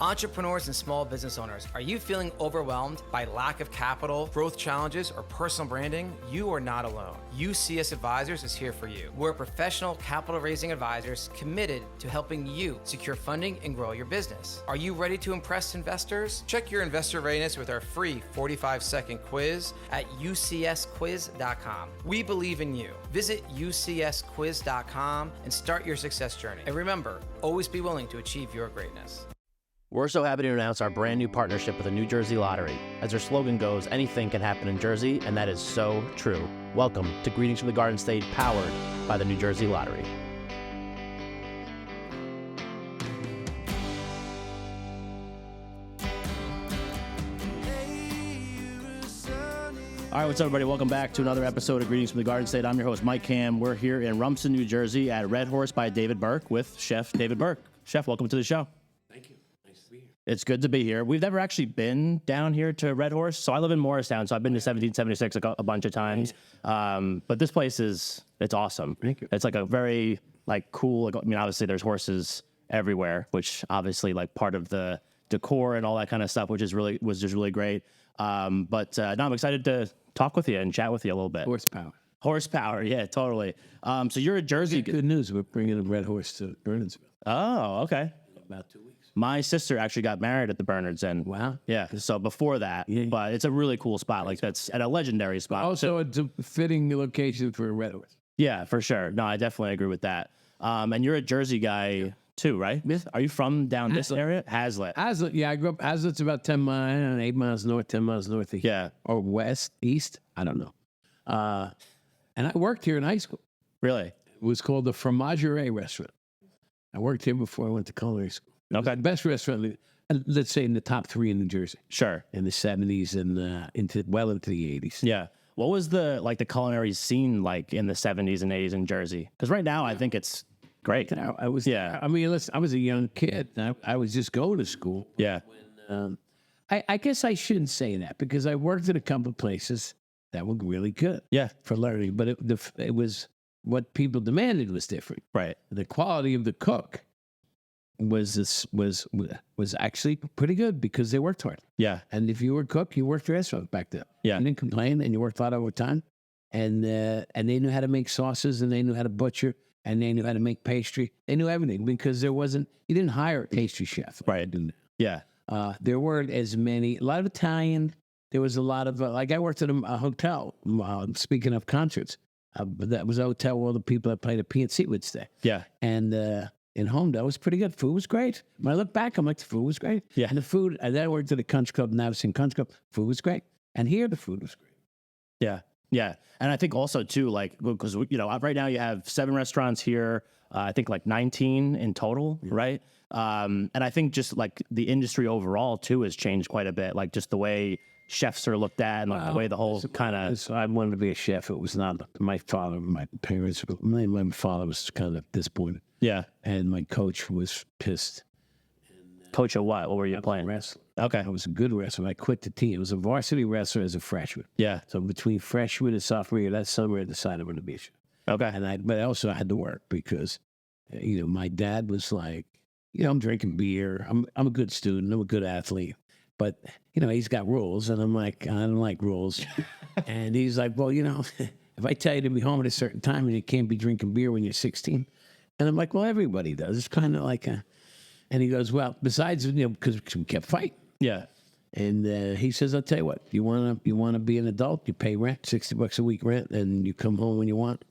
Entrepreneurs and small business owners, are you feeling overwhelmed by lack of capital, growth challenges, or personal branding? You are not alone. UCS Advisors is here for you. We're professional capital raising advisors committed to helping you secure funding and grow your business. Are you ready to impress investors? Check your investor readiness with our free 45-second quiz at ucsquiz.com. We believe in you. Visit ucsquiz.com and start your success journey. And remember, always be willing to achieve your greatness. We're so happy to announce our brand new partnership with the New Jersey Lottery. As their slogan goes, anything can happen in Jersey, and that is so true. Welcome to Greetings from the Garden State, powered by the New Jersey Lottery. All right, what's up, everybody? Welcome back to another episode of Greetings from the Garden State. I'm your host, Mike Ham. We're here in Rumson, New Jersey at Red Horse by David Burke with Chef David Burke. Chef, welcome to the show. Thank you. Nice to be here. It's good to be here. We've never actually been down here to Red Horse. So I live in Morristown, so I've been to 1776 a bunch of times. But this place it's awesome. Thank you. It's like a very cool, obviously there's horses everywhere, which obviously part of the decor and all that kind of stuff, which was just really great. But I'm excited to talk with you and chat with you a little bit. Horsepower, yeah, totally. So you're a Jersey. Good news. We're bringing a red horse to Bernardsville. Oh, okay. In about 2 weeks. My sister actually got married at the Bernards, and Wow. yeah. So before that, but it's a really cool spot. That's at a legendary spot. Also, it's a fitting location for a red horse. Yeah, for sure. No, I definitely agree with that. And you're a Jersey guy too, right? Yes. Are you from down this area? Hazlitt. Hazlitt, yeah, I grew up. Hazlitt's about 8 miles north, 10 miles north of here. Yeah. Or west, east. I don't know. And I worked here in high school. Really? It was called the Fromagerie Restaurant. I worked here before I went to culinary school. It was the best restaurant, let's say in the top 3 in New Jersey. Sure. In the 70s and into the 80s. Yeah. What was the culinary scene like in the 70s and 80s in Jersey? Because right now I think it's great. I was, I mean, listen, I was a young kid. I was just going to school. Yeah. When, I guess I shouldn't say that because I worked at a couple of places that were really good. Yeah. For learning, but it was what people demanded was different. Right. The quality of the cook was actually pretty good because they worked hard. Yeah. And if you were a cook, you worked the restaurant back then. Yeah. You didn't complain, and you worked a lot overtime, and they knew how to make sauces, and they knew how to butcher, and they knew how to make pastry. They knew everything because you didn't hire a pastry chef. Right. Yeah. There weren't as many, a lot of Italian. There was a lot of, I worked at a hotel, speaking of concerts, but that was a hotel where all the people that played at PNC would stay. Yeah. And in Homedale, it was pretty good. Food was great. When I look back, I'm like, the food was great. Yeah. And the food, and then I worked at a country club, Navison Country Club. Food was great. And here, the food was great. Yeah. Yeah. And I think also too, because, right now you have 7 restaurants here, I think 19 in total, right? And I think just the industry overall too has changed quite a bit. Just the way chefs are looked at and the way the whole kind of... I wanted to be a chef. It was not my father, my parents. My father was kind of disappointed. Yeah. And my coach was pissed. Coach of what? What were you playing? Wrestling. Okay. I was a good wrestler. I quit the team. It was a varsity wrestler as a freshman. Yeah. So between freshman and sophomore year, that summer, I decided I'm going to be a chef. Okay. But also I had to work because, my dad was like, I'm drinking beer. I'm a good student. I'm a good athlete. But, he's got rules. And I'm like, I don't like rules. And he's like, well, if I tell you to be home at a certain time and you can't be drinking beer when you're 16. And I'm like, well, everybody does. It's kind of like and he goes, well, besides, because we kept fighting. Yeah. And he says, I'll tell you what, you want to be an adult, you pay rent, $60 a week rent, and you come home when you want.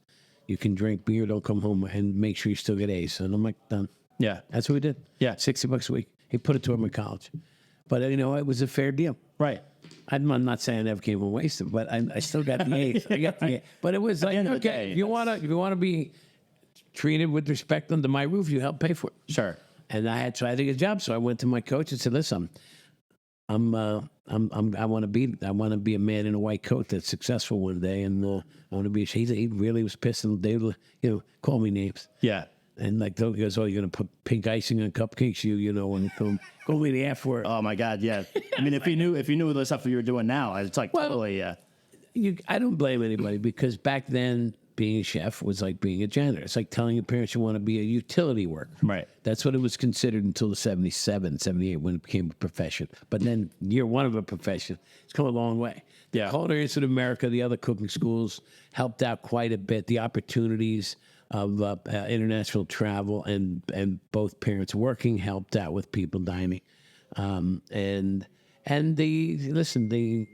You can drink beer, don't come home, and make sure you still get A's. And I'm like, done. Yeah. That's what we did. Yeah. $60 a week. He put it toward my college. But, it was a fair deal. Right. I'm not saying I never came home wasted, but I still got the A's. I got the A. But it was like, okay, if you want to be treated with respect under my roof, you help pay for it. Sure. And I had to get a job, so I went to my coach and said, "Listen, I want to be a man in a white coat that's successful one day, and I want to be." He really was pissed, and they call me names. Yeah. And he goes, "Oh, you're gonna put pink icing on cupcakes, and call me the F word." Oh my God, yeah. I mean, if you knew the stuff that you were doing now, it's totally, yeah. I don't blame anybody because back then being a chef was like being a janitor. It's like telling your parents you want to be a utility worker. Right. That's what it was considered until the 77, 78 when it became a profession. But then year one of a profession, it's come a long way. The Yeah. Culinary Institute of America, the other cooking schools helped out quite a bit. The opportunities of international travel and both parents working helped out with people dining. And the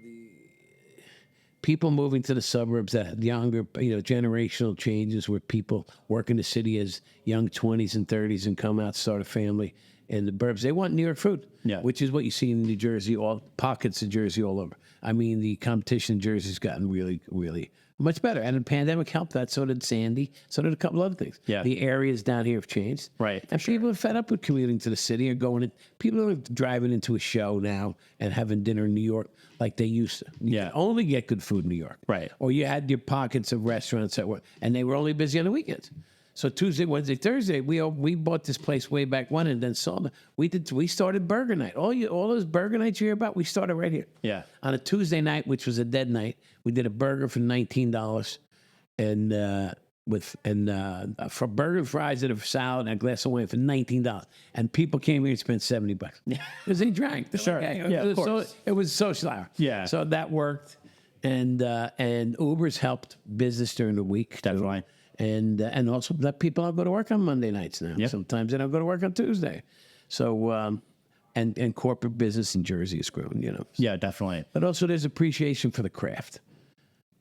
people moving to the suburbs, that younger, generational changes where people work in the city as young 20s and 30s and come out, start a family in the burbs. They want New York food, which is what you see in New Jersey, all pockets of Jersey all over. I mean, the competition in Jersey's gotten really, really much better. And the pandemic helped that. So did Sandy. So did a couple other things. Yeah. The areas down here have changed. Right. And people are fed up with commuting to the city or going in. People are driving into a show now and having dinner in New York like they used to. You could only get good food in New York. Right. Or you had your pockets of restaurants that were, and they were only busy on the weekends. So Tuesday, Wednesday, Thursday, we bought this place way back when and then sold it. We started burger night. All those burger nights you hear about, we started right here. Yeah. On a Tuesday night, which was a dead night, we did a burger for $19 and for burger and fries and a salad and a glass of wine for $19. And people came here and spent $70 because they drank. Sure. Yeah, of course. It was social hour. Yeah. So that worked. And Uber's helped business during the week. Definitely. And also let people not go to work on Monday nights now. Yep. Sometimes they don't go to work on Tuesday. So, and corporate business in Jersey has grown, Yeah, definitely. But also there's appreciation for the craft.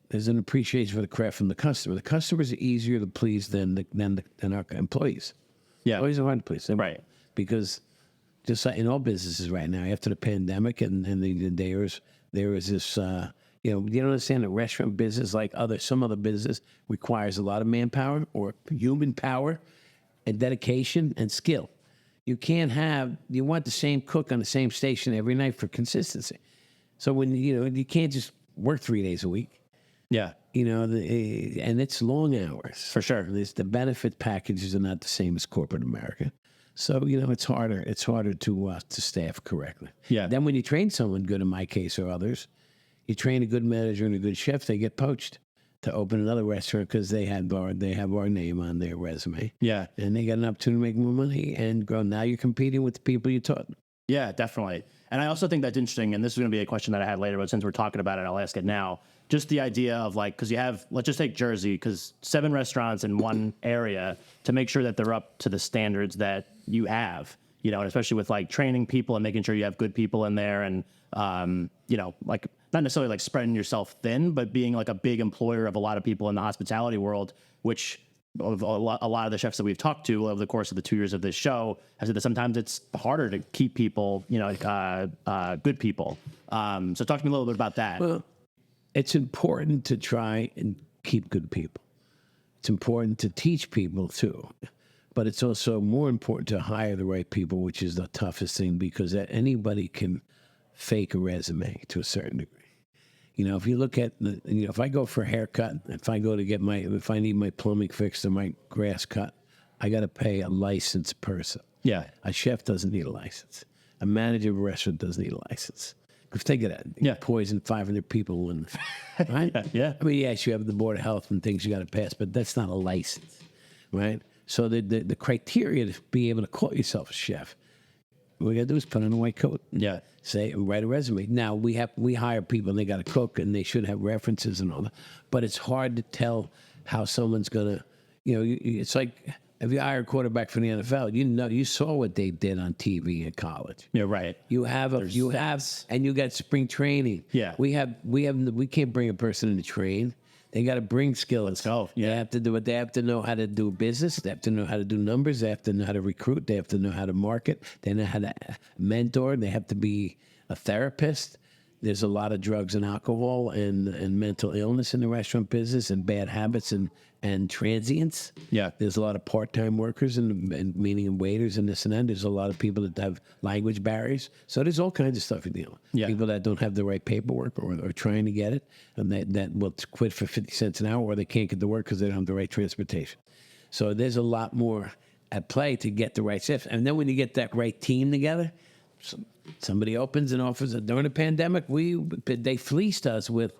There's an appreciation for the craft from the customer. The customers are easier to please than our employees. Yeah. Employees are hard to please. Right. Because just like in all businesses right now, after the pandemic and there was this, you don't understand the restaurant business, like some other business, requires a lot of manpower or human power and dedication and skill. You want the same cook on the same station every night for consistency. So when, you can't just work 3 days a week. Yeah. And it's long hours. For sure. The benefit packages are not the same as corporate America. So, it's harder. It's harder to staff correctly. Yeah. Then when you train someone good, in my case or others, you train a good manager and a good chef, they get poached to open another restaurant because they have our name on their resume. Yeah. And they got an opportunity to make more money and grow. Now you're competing with the people you taught. Yeah, definitely. And I also think that's interesting, and this is going to be a question that I had later, but since we're talking about it, I'll ask it now. Just the idea of because you have, let's just take Jersey, because 7 restaurants in one area, to make sure that they're up to the standards that you have, and especially with training people and making sure you have good people in there and, not necessarily spreading yourself thin, but being a big employer of a lot of people in the hospitality world, which of a lot of the chefs that we've talked to over the course of the 2 years of this show have said that sometimes it's harder to keep people, good people. So talk to me a little bit about that. Well, it's important to try and keep good people. It's important to teach people too, but it's also more important to hire the right people, which is the toughest thing because anybody can fake a resume to a certain degree. If you look at if I go for a haircut, if I need my plumbing fixed or my grass cut, I got to pay a licensed person. Yeah. A chef doesn't need a license. A manager of a restaurant doesn't need a license. Because think of that. Yeah. Poison 500 people. Right? Yeah. I mean, yes, you have the Board of Health and things you got to pass, but that's not a license. Right? So the criteria to be able to call yourself a chef, what we got to do is put on a white coat. Yeah. Say, write a resume. Now, we hire people, and they got to cook, and they should have references and all that. But it's hard to tell how someone's going to, it's like if you hire a quarterback for the NFL, you saw what they did on TV in college. Yeah, right. And you got spring training. Yeah. We can't bring a person in to train. They got to bring skills. Let's go. Yeah. They have to do it. They have to know how to do business. They have to know how to do numbers. They have to know how to recruit. They have to know how to market. They know how to mentor. They have to be a therapist. There's a lot of drugs and alcohol and mental illness in the restaurant business and bad habits and transients. Yeah. There's a lot of part-time workers and meaning waiters and this and that. There's a lot of people that have language barriers. So there's all kinds of stuff you deal with. Yeah. People that don't have the right paperwork or are trying to get it and that will quit for 50 cents an hour or they can't get to work because they don't have the right transportation. So there's a lot more at play to get the right chefs. And then when you get that right team together, somebody opens and offers. During the pandemic, they fleeced us with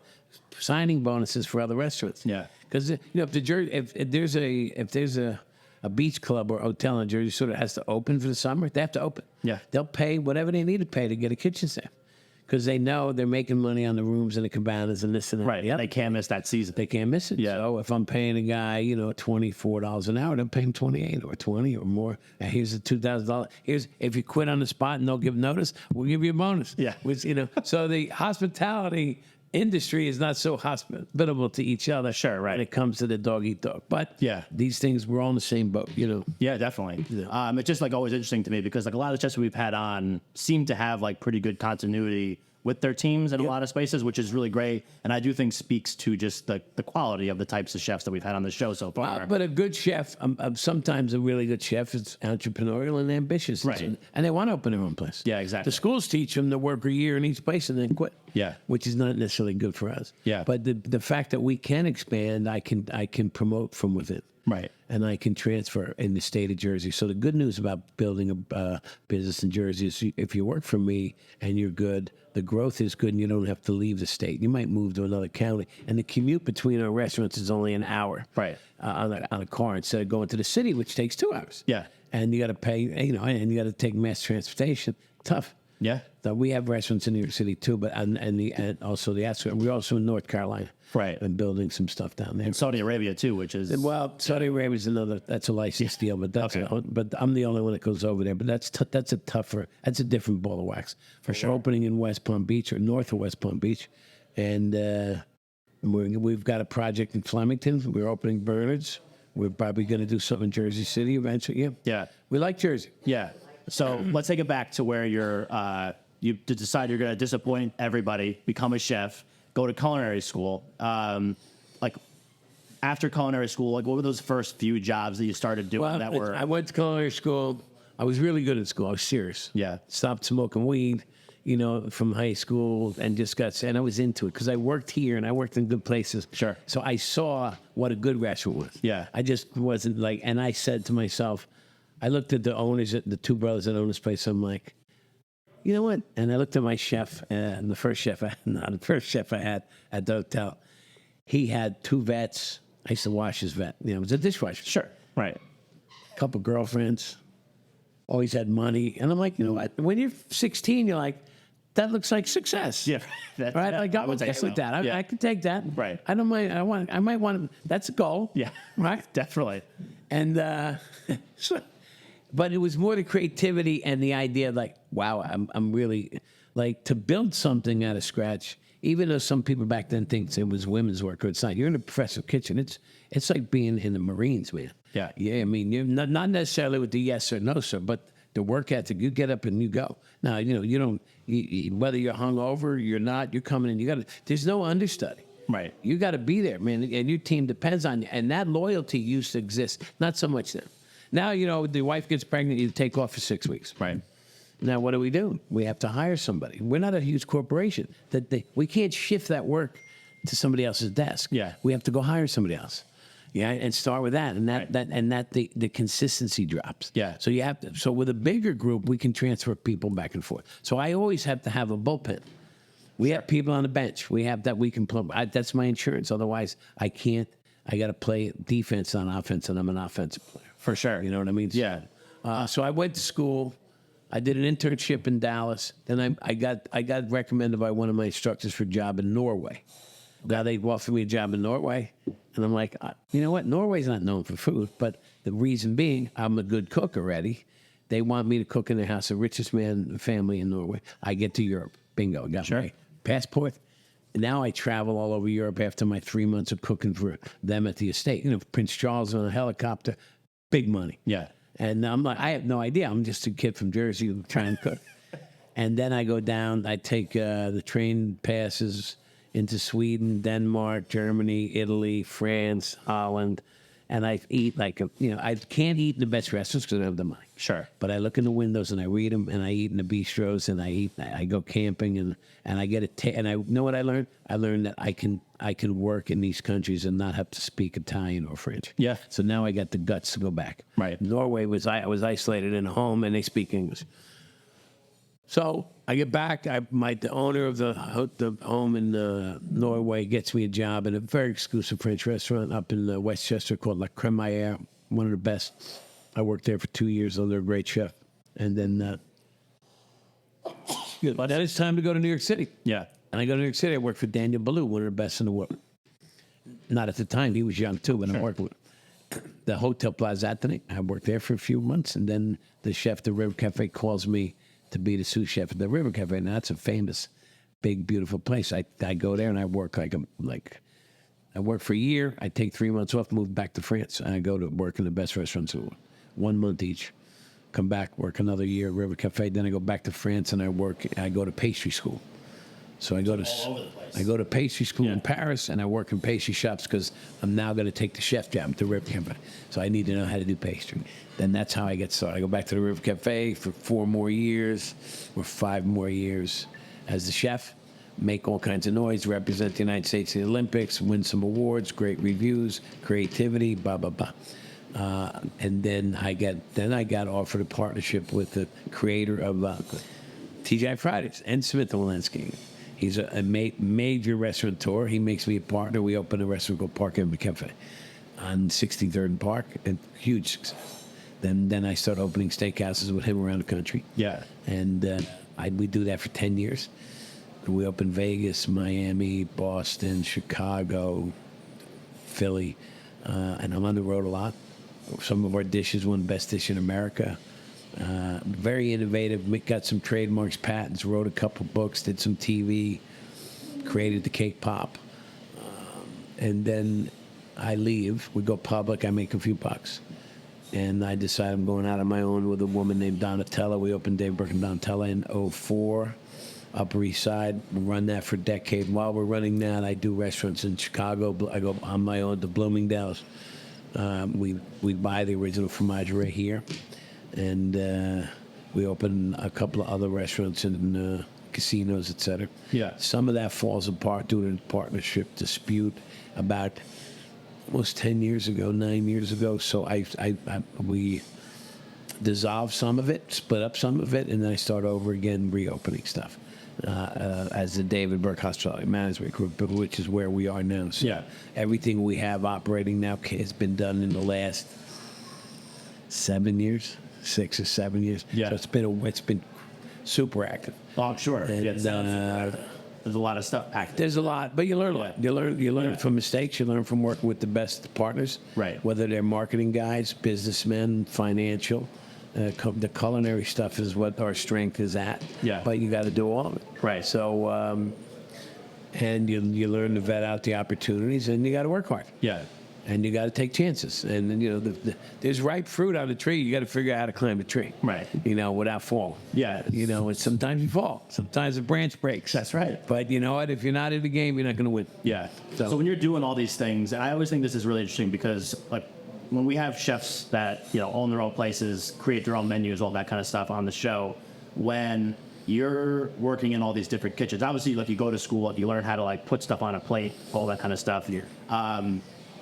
signing bonuses for other restaurants. Yeah. Because if there's a beach club or hotel in Jersey Shore that has to open for the summer, they have to open. Yeah. They'll pay whatever they need to pay to get a kitchen staff, because they know they're making money on the rooms and the cabanas and this and that. Right. Yep. They can't miss that season. They can't miss it. Yeah. So if I'm paying a guy, $24 an hour, they'll pay him 28 or 20 or more. And here's the $2,000. If you quit on the spot and don't give notice, we'll give you a bonus. Yeah. Which, so the hospitality industry is not so hospitable to each other. Sure, right. When it comes to the dog eat dog. But Yeah. these things, we're all in the same boat, Yeah, definitely. It's just like always interesting to me because like a lot of the chefs we've had on seem to have like pretty good continuity with their teams in a lot of spaces, which is really great. And I do think speaks to just the quality of the types of chefs that we've had on the show so far. But a good chef, sometimes a really good chef is entrepreneurial and ambitious. Right. And they want to open their own place. Yeah, exactly. The schools teach them to work a year in each place and then quit. Yeah. Which is not necessarily good for us. Yeah. But the fact that we can expand, I can promote from within. Right. And I can transfer in the state of Jersey. So the good news about building a business in Jersey is if you work for me and you're good, the growth is good and you don't have to leave the state. You might move to another county. And the commute between our restaurants is only an hour. Right. On a car instead of going to the city, which takes 2 hours. Yeah. And you got to pay, and you got to take mass transportation. Tough. Yeah. So we have restaurants in New York City too, but and also the outskirts. We're also in North Carolina. Right. And building some stuff down there. And Saudi Arabia too, which is Saudi Arabia is that's a license deal, but but I'm the only one that goes over there. But that's a different ball of wax. For sure. We're opening in West Palm Beach or north of West Palm Beach, and we've got a project in Flemington. We're opening Bernard's. We're probably going to do something in Jersey City eventually. Yeah. Yeah. We like Jersey. Yeah. So let's take it back to where you decide you're going to disappoint everybody, become a chef, go to culinary school. Like after culinary school, like what were those first few jobs that you started doing that were? I went to culinary school. I was really good at school. I was serious. Yeah. Stopped smoking weed, from high school and and I was into it because I worked here and I worked in good places. Sure. So I saw what a good restaurant was. Yeah. I just wasn't and I said to myself, I looked at the owners, the two brothers that own this place. I'm like, you know what? And I looked at my chef, and the first chef I had at the hotel. He had 2 vets. I used to wash his vet. It was a dishwasher. Sure. Right. A couple girlfriends. Always had money. And I'm like, you know what? When you're 16, you're like, that looks like success. Yeah. Right? I got one take like that. Yeah. I can take that. Right. I don't mind. I might want to. That's a goal. Yeah. Right? Definitely. And but it was more the creativity and the idea wow, I'm really to build something out of scratch, even though some people back then think it was women's work or it's not. You're in a professional kitchen. It's like being in the Marines, man. Yeah. Yeah, I mean, you're not necessarily with the yes or no, sir, but the work ethic, you get up and you go. Now, you don't, whether you're hungover, you're not, you're coming in, there's no understudy. Right. You got to be there, man, and your team depends on you. And that loyalty used to exist, not so much then. Now, the wife gets pregnant, you take off for 6 weeks. Right. Now, what do? We have to hire somebody. We're not a huge corporation. We can't shift that work to somebody else's desk. Yeah. We have to go hire somebody else. Yeah, and start with that, and the consistency drops. Yeah. So you have to. So with a bigger group, we can transfer people back and forth. So I always have to have a bullpen. We have people on the bench. We have that we can play. That's my insurance. Otherwise, I can't. I got to play defense on offense, and I'm an offensive player. For sure. You know what I mean? Yeah. So I went to school. I did an internship in Dallas. Then I got recommended by one of my instructors for a job in Norway. Now they offered me a job in Norway, and I'm like, you know what? Norway's not known for food, but the reason being, I'm a good cook already. They want me to cook in their house, the richest man family in Norway. I get to Europe, bingo, got my passport. And now I travel all over Europe after my 3 months of cooking for them at the estate. Prince Charles on a helicopter, big money. Yeah. And I'm like, I have no idea. I'm just a kid from Jersey trying to cook. And then I go down, I take the train passes into Sweden, Denmark, Germany, Italy, France, Holland. And I eat I can't eat in the best restaurants because I don't have the money. Sure. But I look in the windows and I read them, and I eat in the bistros, and I go camping, and I get and I know what I learned? I learned that I can work in these countries and not have to speak Italian or French. Yeah. So now I got the guts to go back. Right. Norway I was isolated in a home, and they speak English. So I get back. The owner of the home in Norway gets me a job in a very exclusive French restaurant up in Westchester called La Crémaillère, one of the best. I worked there for 2 years under a great chef. And then then it's time to go to New York City. Yeah. And I go to New York City. I work for Daniel Boulou, one of the best in the world. Not at the time. He was young, too, but I worked with him. The Hotel Plaza Athénée. I worked there for a few months. And then the chef at the River Cafe calls me to be the sous chef at the River Cafe. Now, that's a famous, big, beautiful place. I go there and I work I work for a year. I take 3 months off, move back to France. And I go to work in the best restaurants, 1 month each. Come back, work another year at River Cafe. Then I go back to France and I go to pastry school. So I go to pastry school in Paris, and I work in pastry shops because I'm now going to take the chef job at the River Cafe. So I need to know how to do pastry. Then that's how I get started. I go back to the River Cafe for 4 more years or 5 more years as the chef, make all kinds of noise, represent the United States in the Olympics, win some awards, great reviews, creativity, blah, blah, blah. And then I got offered a partnership with the creator of TGI Fridays and Smith & Wollensky. He's a major restaurateur. He makes me a partner. We opened a restaurant called Park Avenue Cafe on 63rd and Park, and huge success. Then I started opening steakhouses with him around the country. Yeah. And we do that for 10 years. We opened Vegas, Miami, Boston, Chicago, Philly, and I'm on the road a lot. Some of our dishes won Best Dish in America. Very innovative. We got some trademarks, patents, wrote a couple books, did some TV, created the cake pop. And then I leave. We go public. I make a few bucks. And I decide I'm going out on my own with a woman named Donatella. We opened David Burke and Donatella in 2004, Upper East Side. We run that for a decade. And while we're running that, I do restaurants in Chicago. I go on my own to Bloomingdale's. We buy the original fromagerie here. And we open a couple of other restaurants in casinos, etc. Yeah. Some of that falls apart due to a partnership dispute about almost 10 years ago, 9 years ago. So we dissolved some of it, split up some of it, and then I start over again, reopening stuff as the David Burke Hospitality Management Group, which is where we are now. So everything we have operating now has been done in the last 7 years. 6 or 7 years. Yeah. So it's been super active. Oh, I'm sure. And, there's a lot of stuff packed. There's a lot, but you learn a lot. You learn from mistakes. You learn from working with the best partners. Right. Whether they're marketing guys, businessmen, financial. The culinary stuff is what our strength is at. Yeah. But you got to do all of it. Right. So, and you learn to vet out the opportunities, and you got to work hard. Yeah. And you got to take chances. And there's ripe fruit on the tree. You got to figure out how to climb the tree. Right. Without falling. Yeah. And sometimes you fall. Sometimes a branch breaks. That's right. But you know what? If you're not in the game, you're not going to win. Yeah. So when you're doing all these things, and I always think this is really interesting because, like, when we have chefs that own their own places, create their own menus, all that kind of stuff on the show, when you're working in all these different kitchens, obviously, like, you go to school, you learn how to put stuff on a plate, all that kind of stuff.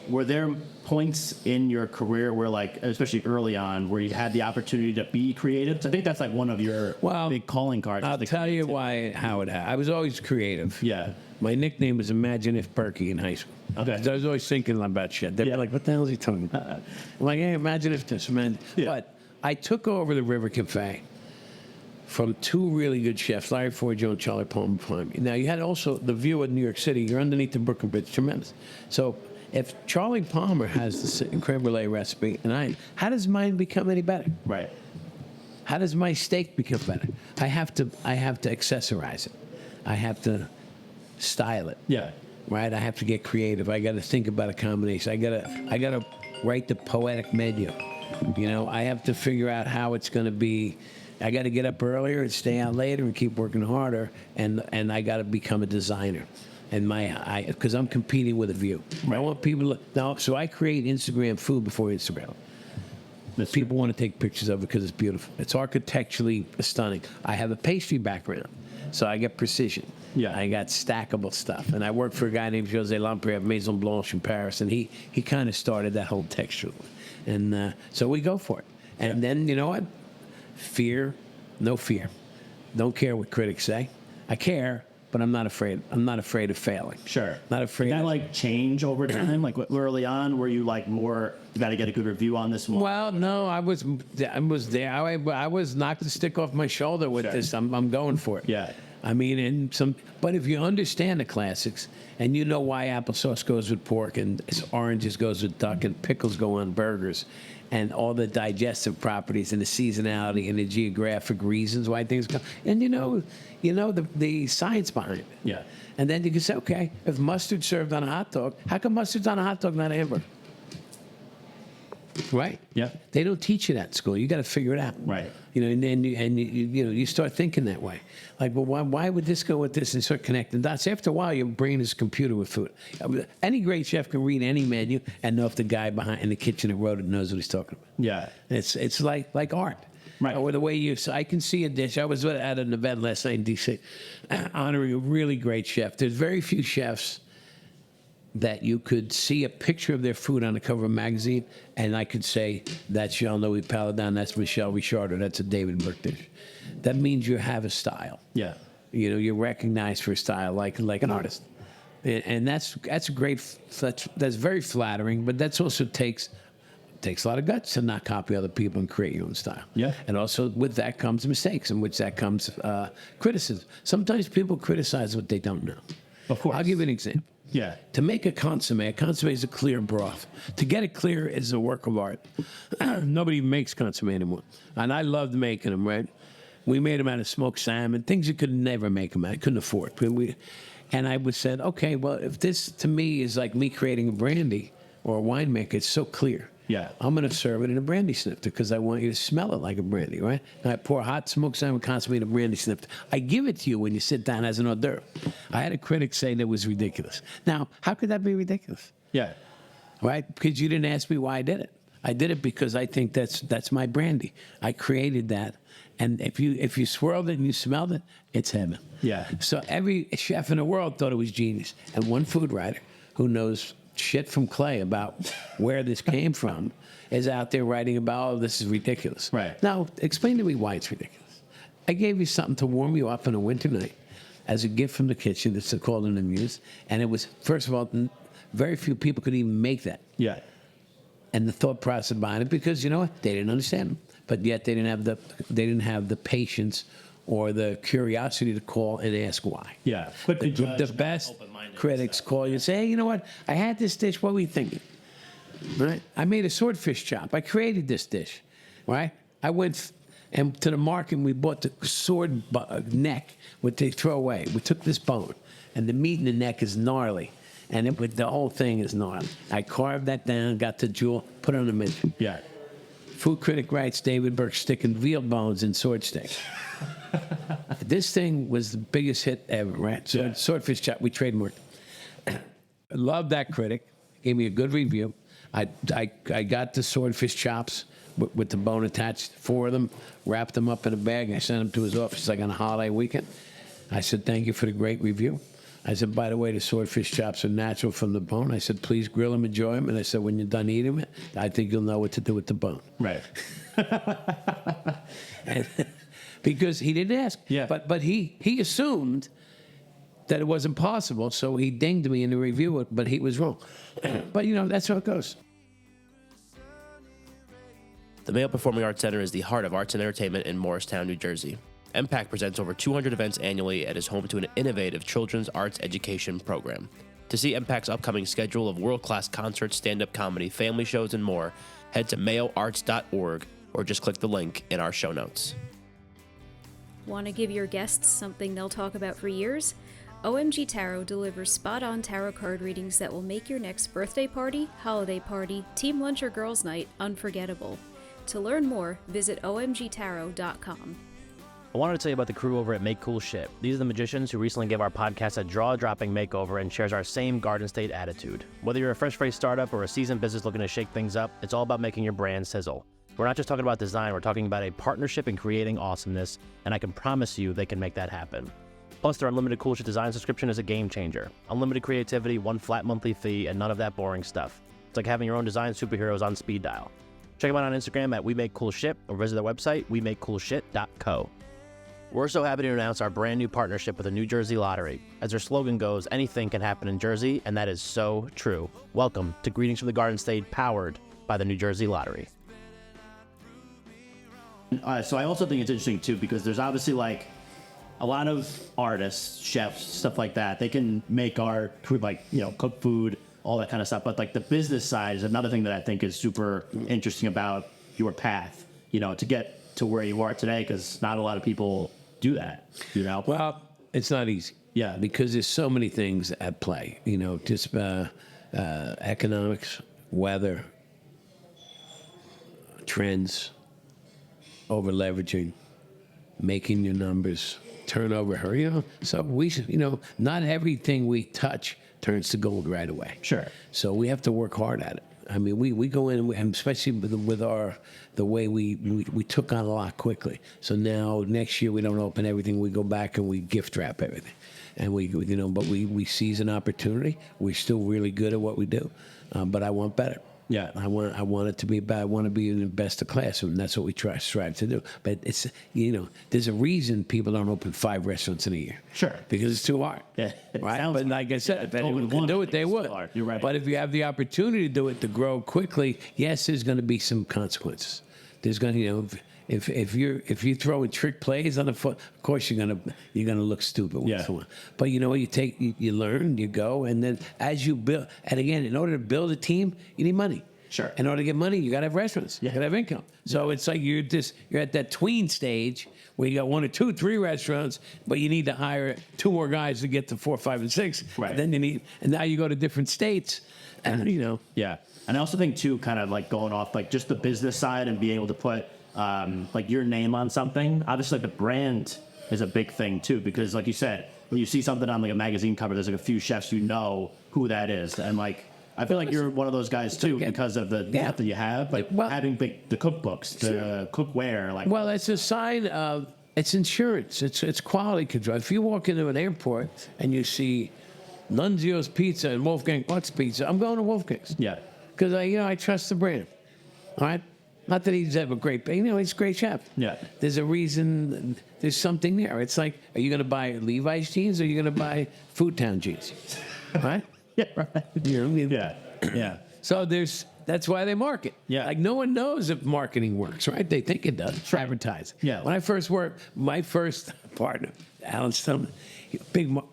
Were there points in your career where, especially early on, where you had the opportunity to be creative? So I think that's one of your big calling cards. I'll tell you how it happened. I was always creative. Yeah. My nickname was Imagine If Berkey in high school. Okay. I was always thinking about shit. They'd be like, what the hell is he talking about? I'm like, hey, imagine if this, man. Yeah. But I took over the River Cafe from 2 really good chefs, Larry Forgio and Charlie Palmer behind me. Now, you had also the view of New York City. You're underneath the Brooklyn Bridge. Tremendous. So if Charlie Palmer has the creme brulee recipe, and how does mine become any better? Right. How does my steak become better? I have to accessorize it. I have to style it. Yeah. Right. I have to get creative. I got to think about a combination. I gotta write the poetic menu. I have to figure out how it's going to be. I got to get up earlier and stay out later and keep working harder. And I got to become a designer. And because I'm competing with a view. Right. I want people so I create Instagram food before Instagram. People want to take pictures of it because it's beautiful. It's architecturally stunning. I have a pastry background, so I get precision. Yeah. I got stackable stuff. And I work for a guy named José Lamprey of Maison Blanche in Paris, and he kind of started that whole texture. And so we go for it. And then, you know what? No fear. Don't care what critics say. I care, but I'm not afraid. I'm not afraid of failing. Sure. Not afraid. Did that like change over time? Like early on, were you like more, you got to get a good review on this one? Well, no, I was there. I was knocked the stick off my shoulder with this. I'm going for it. Yeah. I mean, but if you understand the classics and you know why applesauce goes with pork and oranges goes with duck and pickles go on burgers and all the digestive properties and the seasonality and the geographic reasons why things come, and you know the science behind it. Yeah. And then you can say, okay, if mustard's served on a hot dog, how come mustard's on a hot dog, not a hamburger? Right? Yeah. They don't teach you that in school. You got to figure it out. Right. You know, and then you start thinking that way. Like, well, why would this go with this, and start connecting dots? After a while, your brain is a computer with food. Any great chef can read any menu and know if the guy behind in the kitchen that wrote it knows what he's talking about. Yeah. It's like art. Right. Or the way I can see a dish. I was at an event last night in D.C. honoring a really great chef. There's very few chefs that you could see a picture of their food on the cover of a magazine, and I could say, that's Jean-Louis Paladin, that's Michel Richard, or that's a David Burke dish. That means you have a style. Yeah. You know, you're recognized for a style like an artist. And that's great. That's very flattering, but that's also takes a lot of guts to not copy other people and create your own style. Yeah. And also with that comes mistakes, in which that comes criticism. Sometimes people criticize what they don't know. Of course. I'll give you an example. Yeah. To make a consomme is a clear broth. To get it clear is a work of art. Nobody makes consomme anymore. And I loved making them, right? We made them out of smoked salmon, things you could never make them out. I couldn't afford. And I said, okay, well, if this to me is like me creating a brandy or a winemaker, it's so clear. Yeah. I'm going to serve it in a brandy snifter because I want you to smell it like a brandy, right? And I pour hot smoked salmon consomme in a brandy snifter. I give it to you when you sit down as an hors d'oeuvre. I had a critic say that was ridiculous. Now, how could that be ridiculous? Yeah. Right? Because you didn't ask me why I did it. I did it because I think that's my brandy. I created that. And if you swirled it and you smelled it, it's heaven. Yeah. So every chef in the world thought it was genius. And one food writer who knows shit from clay about where this came from is out there writing about, oh, this is ridiculous. Right. Now, explain to me why it's ridiculous. I gave you something to warm you up on a winter night as a gift from the kitchen. It's called an amuse. And it was, first of all, very few people could even make that. Yeah. And the thought process behind it, because you know what? They didn't understand them. But yet they didn't have the patience or the curiosity to call and ask why. Yeah. The best critics call you and say, hey, you know what? I had this dish. What were you thinking? Right? I made a swordfish chop. I created this dish. Right? I went to the market and we bought the sword neck, what they throw away. We took this bone, and the meat in the neck is gnarly. And the whole thing is gnarly. I carved that down, got the jewel, put it on the menu. Yeah. Food critic writes, David Burke sticking veal bones in sword steak. This thing was the biggest hit ever, right? Swordfish chop, we trademarked. Loved that critic. Gave me a good review. I got the swordfish chops with the bone attached, 4 of them, wrapped them up in a bag, and I sent them to his office like on a holiday weekend. I said, thank you for the great review. I said, by the way, the swordfish chops are natural from the bone. I said, please grill them, enjoy them. And I said, when you're done eating it, I think you'll know what to do with the bone. Right. Because he didn't ask. Yeah. But he assumed that it wasn't possible, so he dinged me in the review, but he was wrong. But, you know, that's how it goes. The Mayo Performing Arts Center is the heart of arts and entertainment in Morristown, New Jersey. MPAC presents over 200 events annually and is home to an innovative children's arts education program. To see MPAC's upcoming schedule of world-class concerts, stand-up comedy, family shows, and more, head to mayoarts.org or just click the link in our show notes. Want to give your guests something they'll talk about for years? OMG Tarot delivers spot-on tarot card readings that will make your next birthday party, holiday party, team lunch, or girls' night unforgettable. To learn more, visit omgtarot.com. I wanted to tell you about the crew over at Make Cool Shit. These are the magicians who recently gave our podcast a jaw-dropping makeover and shares our same Garden State attitude. Whether you're a fresh-faced startup or a seasoned business looking to shake things up, it's all about making your brand sizzle. We're not just talking about design, we're talking about a partnership in creating awesomeness, and I can promise you they can make that happen. Plus, their unlimited Cool Shit design subscription is a game changer. Unlimited creativity, one flat monthly fee, and none of that boring stuff. It's like having your own design superheroes on speed dial. Check them out on Instagram at We Make Cool Shit or visit their website, wemakecoolshit.co. We're so happy to announce our brand new partnership with the New Jersey Lottery. As their slogan goes, anything can happen in Jersey, and that is so true. Welcome to Greetings from the Garden State, powered by the New Jersey Lottery. So I also think it's interesting too, because there's obviously like a lot of artists, chefs, stuff like that. They can make art, like, you know, cook food, all that kind of stuff. But like the business side is another thing that I think is super interesting about your path, you know, to get to where you are today, because not a lot of people do that, you know? Well, it's not easy. Yeah. Because there's so many things at play, you know, just economics, weather, trends, over leveraging, making your numbers, turnover, you know. So we, you know, not everything we touch turns to gold right away. Sure. So we have to work hard at it. I mean, we go in, and especially with the way we took on a lot quickly. So now next year we don't open everything. We go back and we gift wrap everything, and we, you know, but we seize an opportunity. We're still really good at what we do, but I want better. Yeah. I want it to be bad. I want to be in the best of class, and that's what we strive to do. But it's, you know, there's a reason people don't open 5 restaurants in a year. Sure. Because it's too hard. Yeah. It Right. sounds But hard. like I said, if Yeah, anyone open can one, do it, they it's would. still hard. You're right. But if you have the opportunity to do it, to grow quickly, yes, there's going to be some consequences. There's going to, you know, if you're throwing trick plays on the foot, of course you're gonna look stupid. Yeah. But you know what? You learn, you go, and then as you build, and again, in order to build a team, you need money. Sure. In order to get money, you got to have restaurants. You got to have income. So it's like you're at that tween stage where you got 1 or 2, 3 restaurants, but you need to hire 2 more guys to get to 4, 5, and 6. Right. Then and now you go to different states, and you know. Yeah. And I also think too, kind of like going off like just the business side and being able to put like your name on something. Obviously, like the brand is a big thing too, because like you said, when you see something on like a magazine cover, there's like a few chefs you know who that is, and like I feel like you're one of those guys too, because of the depth that you have, like having the cookbooks, the cookware, like. Well, it's a sign of, it's insurance. It's quality control. If you walk into an airport and you see Nunzio's Pizza and Wolfgang Puck's Pizza, I'm going to Wolfgang's. Yeah. Because I trust the brand. All right. Not that he's ever great, but he's a great chef. Yeah. There's a reason. There's something there. It's like, are you going to buy Levi's jeans or are you going to buy Food Town jeans? Right. Yeah. Right. You know what I mean? Yeah. Yeah. So that's why they market. Yeah. Like no one knows if marketing works, right? They think it does. It's advertising. Yeah. When I first worked, my first partner, Alan Stillman,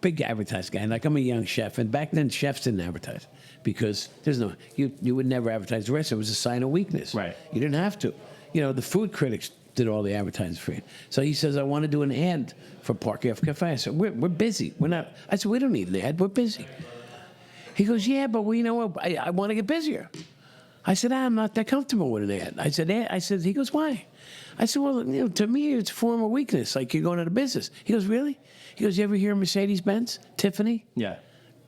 big advertising guy. And like I'm a young chef, and back then chefs didn't advertise because there's no you would never advertise the restaurant. It was a sign of weakness. Right. You didn't have to. You know, the food critics did all the advertising for you. So he says, I want to do an ad for Park Ave Cafe. I said, we're busy. We're not. I said, we don't need an ad. We're busy. He goes, yeah, but you know what? I want to get busier. I said, I'm not that comfortable with an ad. I said, he goes, why? I said, well, to me, it's a form of weakness, like you're going out of business. He goes, really? He goes, you ever hear Mercedes-Benz, Tiffany, Yeah.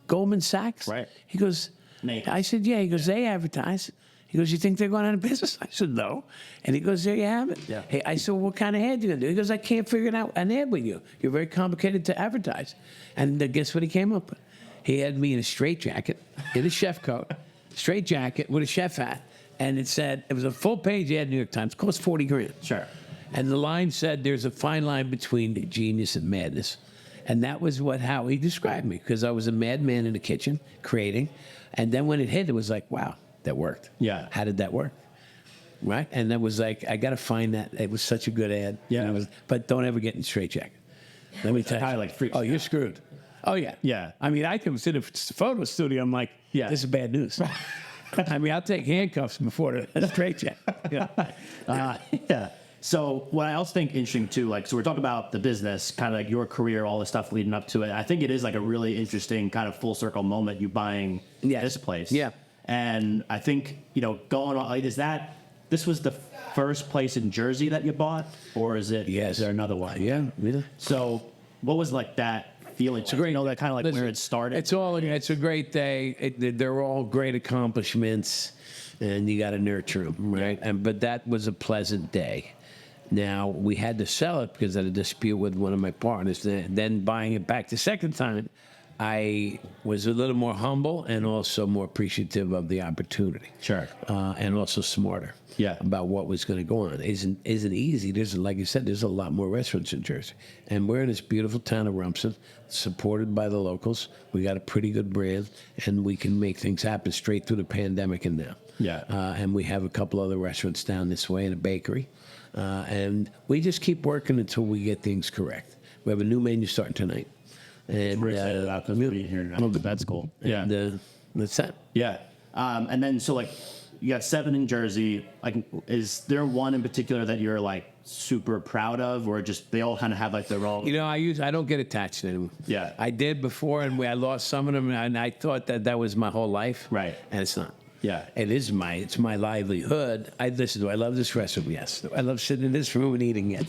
Goldman Sachs? Right. He goes, Nate. I said, yeah. He goes, they advertise. He goes, you think they're going out of business? I said, no. And he goes, there you have it. Yeah. Hey, I said, well, what kind of ad you going to do? He goes, I can't figure it out an ad with you. You're very complicated to advertise. And guess what he came up with? He had me in a straitjacket, in a chef coat, straight jacket with a chef hat. And it was a full-page ad in the New York Times. It cost $40,000. Sure. And the line said, there's a fine line between genius and madness. And that was how he described me, because I was a madman in the kitchen, creating. And then when it hit, it was like, wow, that worked. Yeah. How did that work? Right? And that was like, I got to find that. It was such a good ad. Yeah. But don't ever get in a straitjacket. Let me tell you. Kinda like freaks Oh, you you're out. screwed. Oh, yeah. Yeah. I mean, I can sit in a photo studio. I'm like, Yeah. this is bad news. I mean, I'll take handcuffs before the straitjacket. Yeah. Yeah. So what I also think interesting too, like, so we're talking about the business, kind of like your career, all the stuff leading up to it. I think it is like a really interesting kind of full circle moment, you buying this place. Yeah. And I think, going on, like, this was the first place in Jersey that you bought, or is there another one? Yeah. So what was like that feeling? It's great- that kind of like Listen, where it started. It's a great day. They're all great accomplishments, and you got to nurture them, right? But that was a pleasant day. Now, we had to sell it because I had a dispute with one of my partners. Then buying it back the second time, I was a little more humble and also more appreciative of the opportunity. Sure. And also smarter. Yeah. About what was going to go on. Isn't easy. There's, like you said, there's a lot more restaurants in Jersey, and we're in this beautiful town of Rumson, supported by the locals. We got a pretty good brand, and we can make things happen straight through the pandemic and now. Yeah. And we have a couple other restaurants down this way and a bakery, and we just keep working until we get things correct. We have a new menu starting tonight. And We're excited about this being here now. That's cool. Yeah. And, that's that. Yeah. And then, so like, you got 7 in Jersey. Like, is there one in particular that you're like super proud of, or just they all kind of have like their own? You know, I don't get attached to them. Yeah. I did before, and I lost some of them, and I thought that was my whole life. Right. And it's not. Yeah. It's my livelihood. I love this restaurant. Yes. I love sitting in this room and eating it.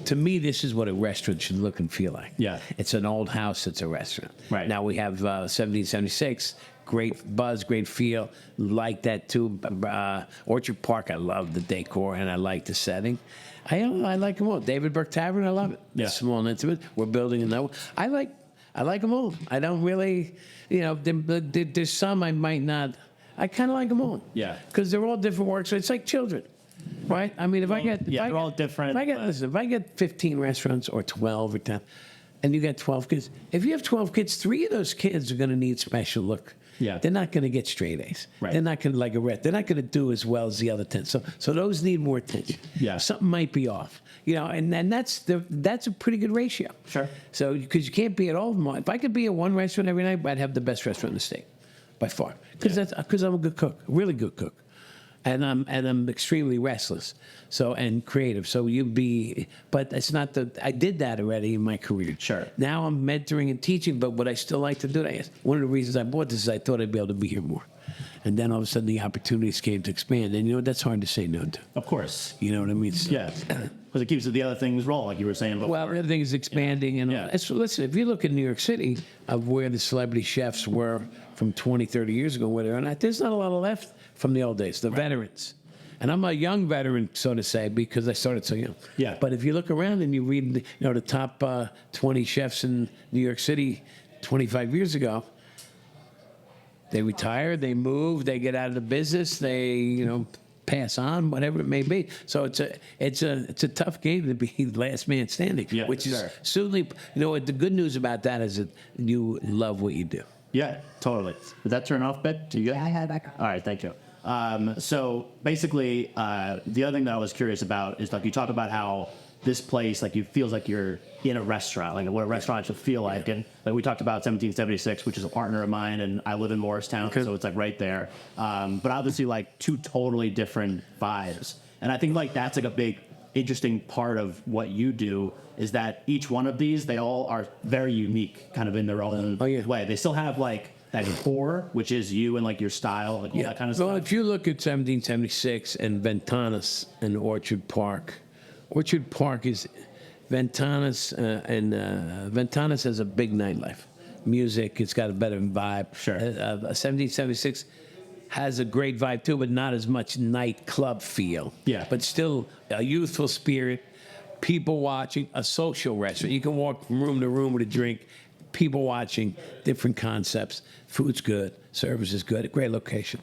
To me, this is what a restaurant should look and feel like. Yeah. It's an old house. It's a restaurant. Right. Now we have 1776. Great buzz, great feel. Like that too. Orchard Park, I love the decor and I like the setting. I like them all. David Burke Tavern, I love it. Yeah. It's small and intimate. We're building another. I like them all. I don't really, there's some I might not. I kind of like them all. Yeah. Because they're all different works. So it's like children. Right? I mean, they're all different. If I get 15 restaurants or 12 or 10, and you get 12 kids, if you have 12 kids, 3 of those kids are going to need special look. Yeah. They're not going to get straight A's. Right. They're not going to they're not going to do as well as the other 10. So those need more attention. Yeah. Something might be off. And that's a pretty good ratio. Sure. So because you can't be at all of them. If I could be at one restaurant every night, I'd have the best restaurant in the state, by far. Because I'm a good cook, a really good cook. And I'm extremely restless, and creative. But it's not I did that already in my career. Sure. Now I'm mentoring and teaching, but what I still like to do, one of the reasons I bought this is I thought I'd be able to be here more. And then all of a sudden the opportunities came to expand, and that's hard to say no to. Of course. You know what I mean? So, Yeah. Because it keeps the other things rolling, like you were saying before. well, everything is expanding. And Yeah. so listen, if you look in New York City of where the celebrity chefs were from 20, 30 years ago, where they're not, there's not a lot left from the old days, the veterans. And I'm a young veteran, so to say, because I started so young. Yeah. But if you look around and you read, the top 20 chefs in New York City 25 years ago, they retire, they move, they get out of the business, they, pass on, whatever it may be. So it's a tough game to be last man standing. Yeah, which is sure. certainly, the good news about that is that you love what you do. Yeah, totally. Did that turn off, Bet? Do you? I had that. All right, thank you. So basically, the other thing that I was curious about is like you talk about how this place, like, you feels like you're in a restaurant, like what a restaurant should feel like. And like we talked about 1776, which is a partner of mine, and I live in Morristown, so it's like right there. But obviously, like, 2 totally different vibes. And I think like that's like a big, interesting part of what you do is that each one of these, they all are very unique, kind of in their own way. They still have like that core, which is you and like your style, like all that kind of Well, stuff. if you look at 1776 and Ventanas and Orchard Park is Ventanas, and Ventanas has a big nightlife, music. It's got a better vibe. Sure. 1776 has a great vibe too, but not as much nightclub feel. Yeah. But still a youthful spirit, people watching, a social restaurant. You can walk from room to room with a drink, people watching, different concepts. Food's good, service is good, a great location.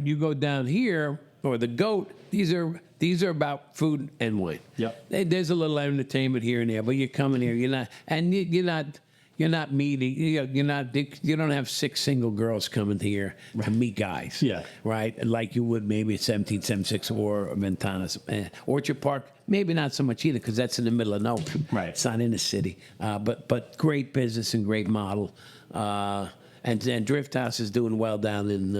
You go down here, or the Goat, these are about food and wine. Yep. There's a little entertainment here and there, but you're coming here, you're not meeting, you don't have 6 single girls coming here to meet guys. Yeah. Right? Like you would maybe at 1776 or Ventanas. Orchard Park, maybe not so much either, because that's in the middle of nowhere. Right. It's not in the city. But great business and great model. And Drift House is doing well down in,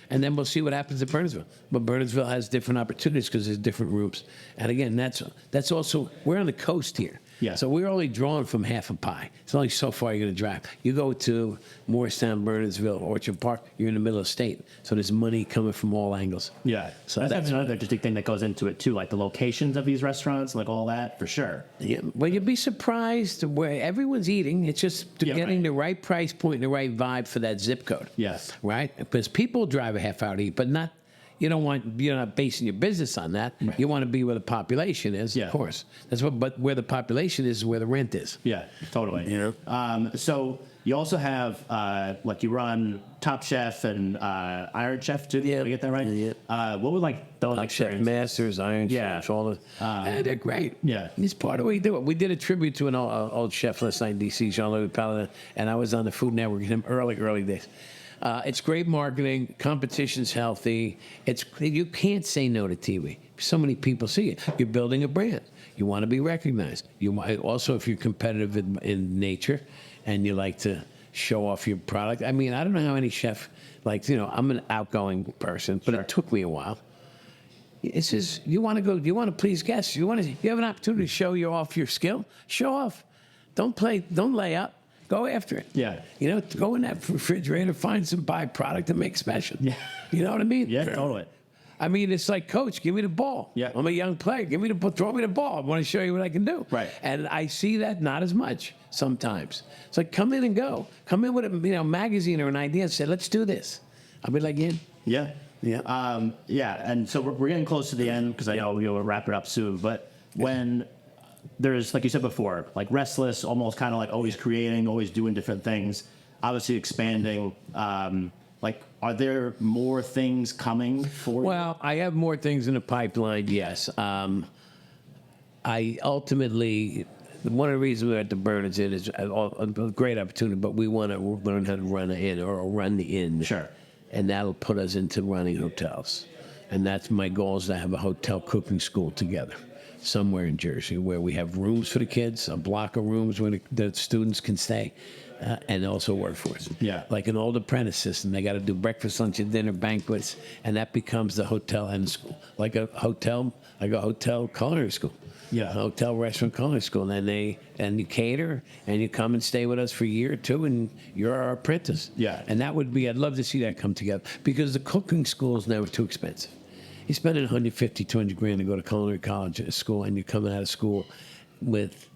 and then we'll see what happens at Burnsville. But Burnsville has different opportunities because there's different rooms. And again, that's also, we're on the coast here. Yeah. So we're only drawing from half a pie. It's only so far you're going to drive. You go to Morristown, Burnsville, Orchard Park, you're in the middle of state. So there's money coming from all angles. Yeah. So that's another interesting thing that goes into it too, like the locations of these restaurants, like all that, for sure. Yeah, well, you'd be surprised where everyone's eating. It's just getting the right price point and the right vibe for that zip code. Yes. Right? Because people drive a half hour to eat, but not, you're not basing your business on that. Right. You want to be where the population is, Yeah. of course. But where the population is where the rent is. Yeah, totally. You know? So you also have like you run Top Chef and Iron Chef too. Yeah. Did I get that right? Yeah. What would like those Like Chef experiences? Masters, Iron Yeah. Chefs, all the they're great. Yeah. It's part of what you do. We did a tribute to an old chef last night in D.C., Jean-Louis Paladin, and I was on the Food Network with him early days. It's great marketing. Competition's healthy. You can't say no to TV. So many people see it. You're building a brand. You want to be recognized. You might also, if you're competitive in nature, and you like to show off your product. I mean, I don't know how any chef, like, I'm an outgoing person, but it took me a while. It's just, you want to please guests. You have an opportunity to show you off your skill. Show off. Don't lay up. Go after it. Yeah. Go in that refrigerator, find some byproduct to make special. Yeah. You know what I mean? Yeah, totally. I mean, it's like, coach, give me the ball. Yeah. I'm a young player. Give me the ball. Throw me the ball. I want to show you what I can do. Right. And I see that not as much sometimes. It's like, come in and go. Come in with a magazine or an idea and say, let's do this. I'll be like, in. Yeah. Yeah. Yeah, and so we're getting close to the end because I know we'll wrap it up soon. But when there's, like you said before, like restless, almost kind of like always creating, always doing different things, obviously expanding. Like, are there more things coming for you? Well, I have more things in the pipeline, yes. I ultimately, one of the reasons we're at the Bernards Inn is a great opportunity, but we want to learn how to run an inn or run the inn. Sure. And that'll put us into running hotels. And that's my goal, is to have a hotel cooking school together somewhere in Jersey where we have rooms for the kids, a block of rooms where the students can stay. And also workforce. Yeah. Like an old apprentice system. They got to do breakfast, lunch, and dinner, banquets, and that becomes the hotel and school. Like a hotel culinary school. Yeah. A hotel restaurant culinary school. And you cater, and you come and stay with us for a year or two, and you're our apprentice. Yeah. And I'd love to see that come together, because the cooking school is never too expensive. You're spending 150, 200 grand to go to culinary college school, and you're coming out of school with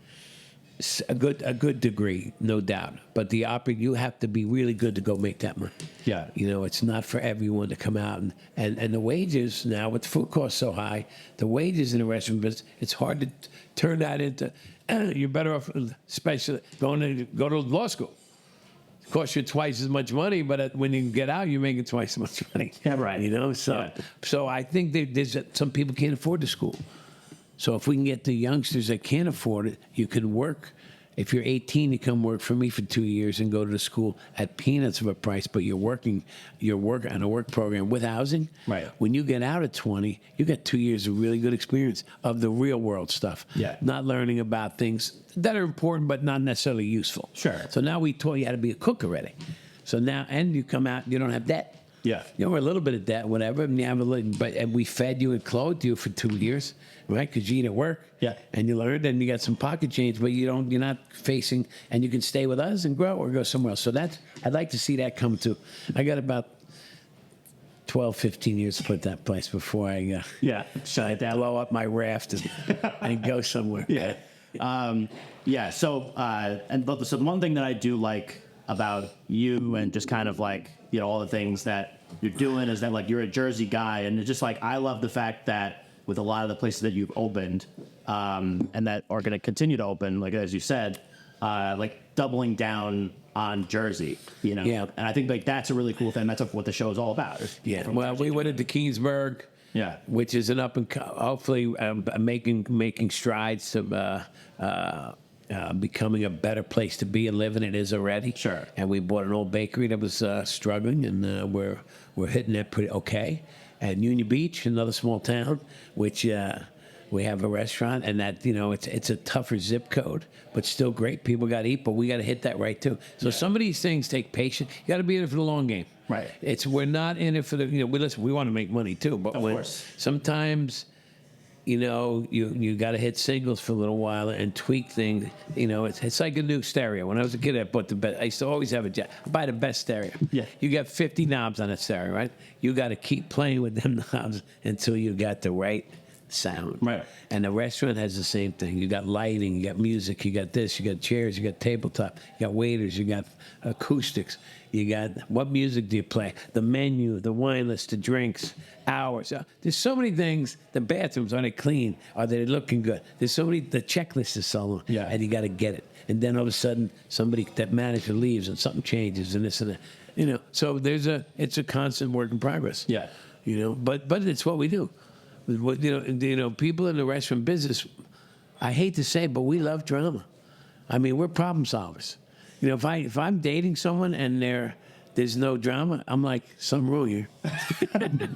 a good degree, no doubt. But you have to be really good to go make that money. Yeah. It's not for everyone to come out and the wages now, with food costs so high, the wages in the restaurant business, it's hard to turn that into. You're better off, especially go to law school. It costs you twice as much money, but when you get out, you're making twice as much money. Yeah, right. So I think there's some people can't afford the school. So if we can get the youngsters that can't afford it, you can work. If you're 18, you come work for me for 2 years and go to the school at peanuts of a price, but you're working on a work program with housing. Right. When you get out at 20, you got 2 years of really good experience of the real world stuff. Yeah. Not learning about things that are important but not necessarily useful. Sure. So now we taught you how to be a cook already. So now, and you come out, you don't have debt. Yeah. A little bit of debt, whatever, and you have and we fed you and clothed you for 2 years, right? Because you eat at work. Yeah. And you learned, and you got some pocket change, but you're not facing, and you can stay with us and grow or go somewhere else. So I'd like to see that come too. I got about 12, 15 years to put that place before I blow up my raft and go somewhere. Yeah. So the one thing that I do like about you, and just kind of like, all the things that you're doing, is that like you're a Jersey guy, and it's just like, I love the fact that with a lot of the places that you've opened, and that are going to continue to open, like as you said, like doubling down on Jersey, Yeah. And I think like that's a really cool thing. That's what the show is all about. Yeah. Well, we went into Keensburg. Yeah. Which is an hopefully making strides to becoming a better place to be and live, and it is already. Sure. And we bought an old bakery that was struggling, and we're hitting it pretty okay. At Union Beach, another small town, which we have a restaurant, and that it's a tougher zip code, but still great. People got to eat, but we got to hit that right too. So some of these things take patience. You got to be in it for the long game. Right. We're not in it for the we want to make money too, but Of course. sometimes you got to hit singles for a little while and tweak things. It's like a new stereo. When I was a kid, I bought the best. I used to always have I buy the best stereo. Yeah. You got 50 knobs on that stereo, right? You got to keep playing with them knobs until you got the right sound. Right. And the restaurant has the same thing. You got lighting, you got music, you got this, you got chairs, you got tabletop, you got waiters, you got acoustics, you got what music do you play, the menu, the wine list, the drinks, hours. There's so many things. The bathrooms, are they clean? Are they looking good? There's so many, the checklist is so long, and you got to get it. And then all of a sudden, that manager leaves and something changes and this and that. You know, so it's a constant work in progress. Yeah. You know, but it's what we do. You know, people in the restaurant business, I hate to say it, but we love drama. I mean, we're problem solvers. You know, if I'm dating someone and there's no drama, I'm like, something wrong here.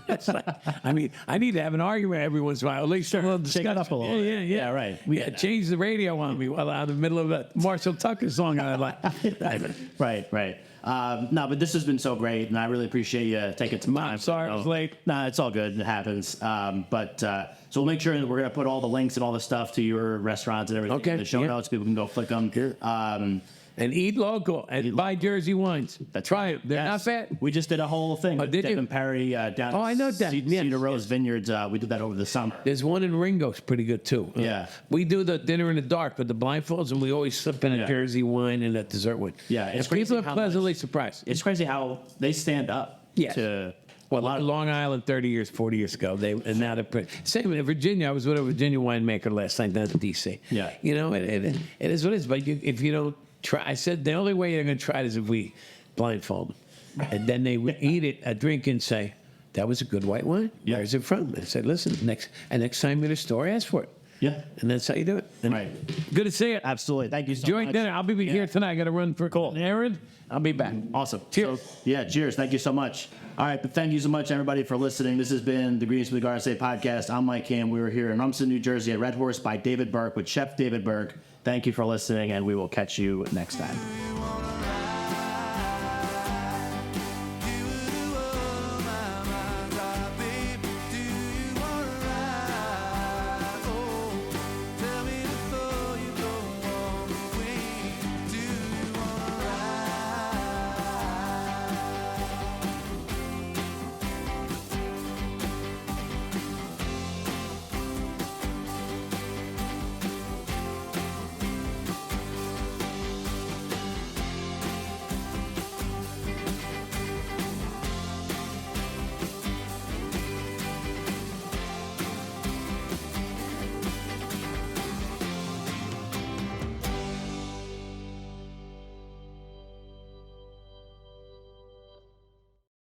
It's like, I mean, I need to have an argument every once in a while. At least a little discussion. Shake it up a little. Yeah, right. Change the radio on me while I'm in the middle of a Marshall Tucker song. I like. Right. No, but this has been so great, and I really appreciate you taking some time. I'm sorry I was late. No, it's all good. It happens. So we'll make sure that we're going to put all the links and all the stuff to your restaurants and everything in the show notes. People can go click them. And eat local and buy Jersey wines. Try it. They're not bad. We just did a whole thing. Oh, did you? Devin Perry down I know that. Cedar Rose Vineyards. We did that over the summer. There's one in Ringo's pretty good too. Yeah. We do the dinner in the dark with the blindfolds, and we always slip in a Jersey wine and a dessert wine. Yeah, it's and people crazy are how pleasantly surprised. It's crazy how they stand up to Well, Long Island 30 years, 40 years ago, and now they're pretty. Same in Virginia. I was with a Virginia winemaker last night down in D.C. Yeah. You know, it is what it is. But if you don't try, I said the only way you're going to try it is if we blindfold them. And then they would eat it, drink and say, that was a good white wine. Yeah. Where's it from? I said, listen, next time you're in a store, ask for it. Yeah. And that's how you do it. And Right. Good to see you. Absolutely. Thank you so Enjoy much. dinner. I'll be here tonight. I got to run for an errand. I'll be back. Awesome. Cheers. So, cheers. Thank you so much. All right, but thank you so much, everybody, for listening. This has been the Greens with the Garden State podcast. I'm Mike Kim. We were here in Rumson, New Jersey at Red Horse by David Burke with Chef David Burke. Thank you for listening, and we will catch you next time.